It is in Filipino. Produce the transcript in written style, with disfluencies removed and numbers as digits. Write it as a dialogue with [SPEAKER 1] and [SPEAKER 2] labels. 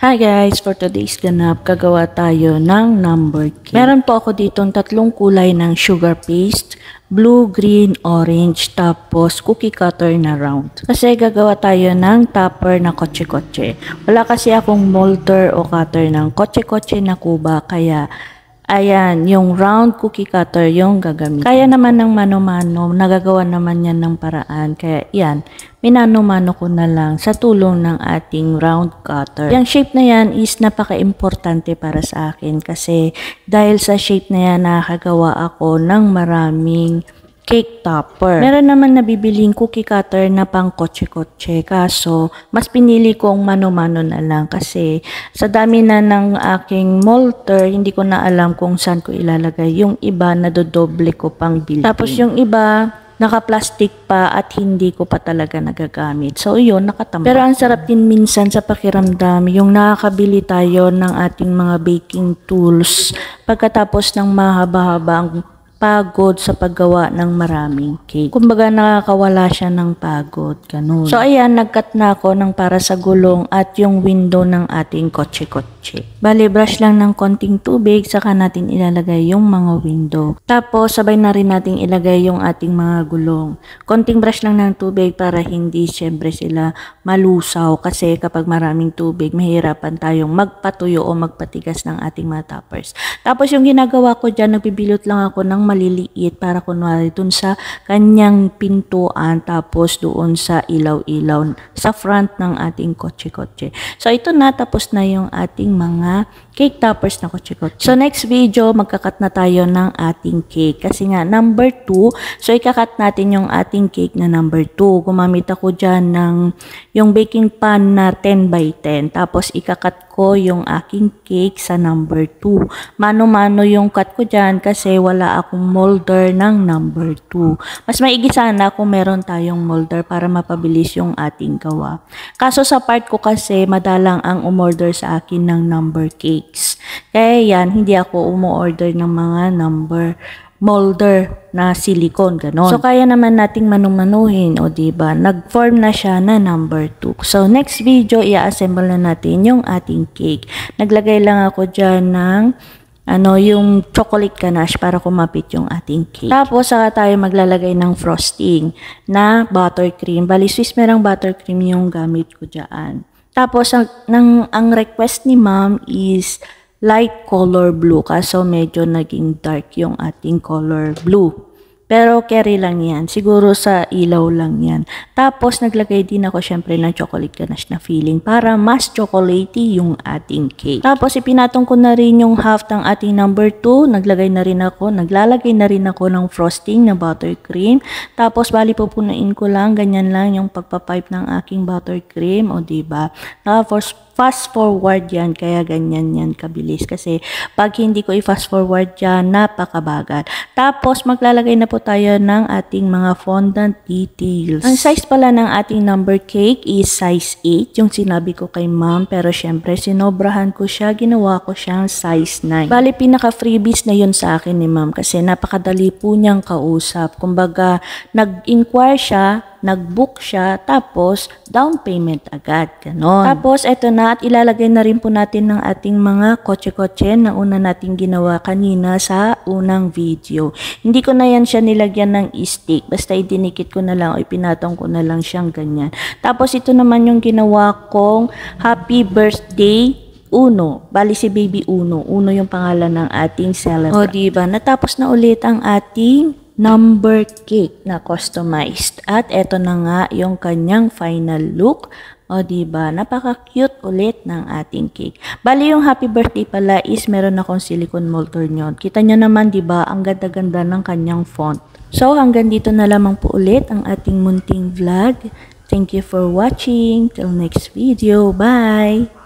[SPEAKER 1] Hi guys! For today's ganap, gagawa tayo ng number cake. Meron po ako ditong tatlong kulay ng sugar paste, blue, green, orange, tapos cookie cutter na round. Kasi gagawa tayo ng topper na kotse-kotse. Wala kasi akong molder o cutter ng kotse-kotse na kuba, kaya ayan, yung round cookie cutter yung gagamitin. Kaya naman ng mano-mano, nagagawa naman yan ng paraan. Kaya yan, minano-mano ko na lang sa tulong ng ating round cutter. Yung shape na yan is napaka-importante para sa akin kasi dahil sa shape na yan, nakagawa ako ng maraming cake topper. Meron naman nabibiling cookie cutter na pang kotse-kotse, kaso mas pinili kong mano-mano na lang kasi sa dami na ng aking molder, hindi ko na alam kung saan ko ilalagay. Yung iba nadodoble ko pang bilhin. Tapos yung iba naka-plastic pa at hindi ko pa talaga nagagamit. So yun, nakatambak. Pero ang sarap din minsan sa pakiramdam yung nakakabili tayo ng ating mga baking tools pagkatapos ng mahaba-habang pagod sa paggawa ng maraming cake. Kumbaga nakakawala siya ng pagod, ganun. So ayan, nagcut na ako ng para sa gulong at yung window ng ating kotse-kotse. Bali, brush lang ng konting tubig, saka natin ilalagay yung mga window. Tapos sabay na rin natin ilagay yung ating mga gulong. Konting brush lang ng tubig para hindi syempre sila malusaw kasi kapag maraming tubig, mahirapan tayong magpatuyo o magpatigas ng ating mga toppers. Tapos yung ginagawa ko dyan, nagbibilot lang ako ng maliliit para kunwari dun sa kanyang pintuan tapos doon sa ilaw-ilaw sa front ng ating kotse-kotse. So ito na, tapos na yung ating mga cake toppers na kotse-kotse. So next video, magkakat na tayo ng ating cake kasi nga number 2. So ikakat natin yung ating cake na number 2. Gumamit ako dyan ng yung baking pan na 10 by 10. Tapos ikakat ko yung aking cake sa number 2. Mano-mano yung cut ko dyan kasi wala akong molder ng number 2. Mas maigi sana kung meron tayong molder para mapabilis yung ating gawa. Kaso sa part ko kasi madalang ang umorder sa akin ng number cakes. Kaya yan, hindi ako umu-order ng mga number molder na silicone, ganon. So, kaya naman nating manumanuhin, o diba? Nag-form na siya na number 2. So, next video, i-assemble na natin yung ating cake. Naglagay lang ako dyan ng yung chocolate ganache para kumapit yung ating cake. Tapos, saka tayo maglalagay ng frosting na buttercream. Bali, Swiss merang buttercream yung gamit ko dyan. Tapos, ang request ni ma'am is light color blue, kaso medyo naging dark yung ating color blue. Pero carry lang yan. Siguro sa ilaw lang yan. Tapos naglagay din ako syempre ng chocolate ganache na feeling para mas chocolatey yung ating cake. Tapos ipinatong ko na rin yung half ng ating number 2. Naglalagay na rin ako ng frosting na buttercream. Tapos bali pupunuin ko lang, ganyan lang yung pagpapipe ng aking buttercream. O diba? Tapos fast forward yan, kaya ganyan yan kabilis. Kasi pag hindi ko i-fast forward yan, napakabagal. Tapos maglalagay na po tayo ng ating mga fondant details. Ang size pala ng ating number cake is size 8, yung sinabi ko kay ma'am. Pero syempre, sinobrahan ko siya, ginawa ko siyang size 9. Bali, pinaka-freebies na yun sa akin ni ma'am kasi napakadali po niyang kausap. Kumbaga, nag-inquire siya, nag-book siya, tapos down payment agad, ganon. Tapos eto na, at ilalagay na rin po natin ng ating mga kotse-kotse na una nating ginawa kanina sa unang video. Hindi ko na yan siya nilagyan ng stick, basta idinikit ko na lang o ipinatong ko na lang siyang ganyan. Tapos ito naman yung ginawa kong happy birthday Uno. Bali si Baby Uno. Uno yung pangalan ng ating celebrant. O diba, natapos na ulit ang ating number cake na customized. At eto na nga yung kanyang final look. O diba, napaka-cute ulit ng ating cake. Bali yung happy birthday pala is meron akong silicone molder nyon. Kita nyo naman diba, ang ganda-ganda ng kanyang font. So hanggang dito na lamang po ulit ang ating munting vlog. Thank you for watching. Till next video. Bye!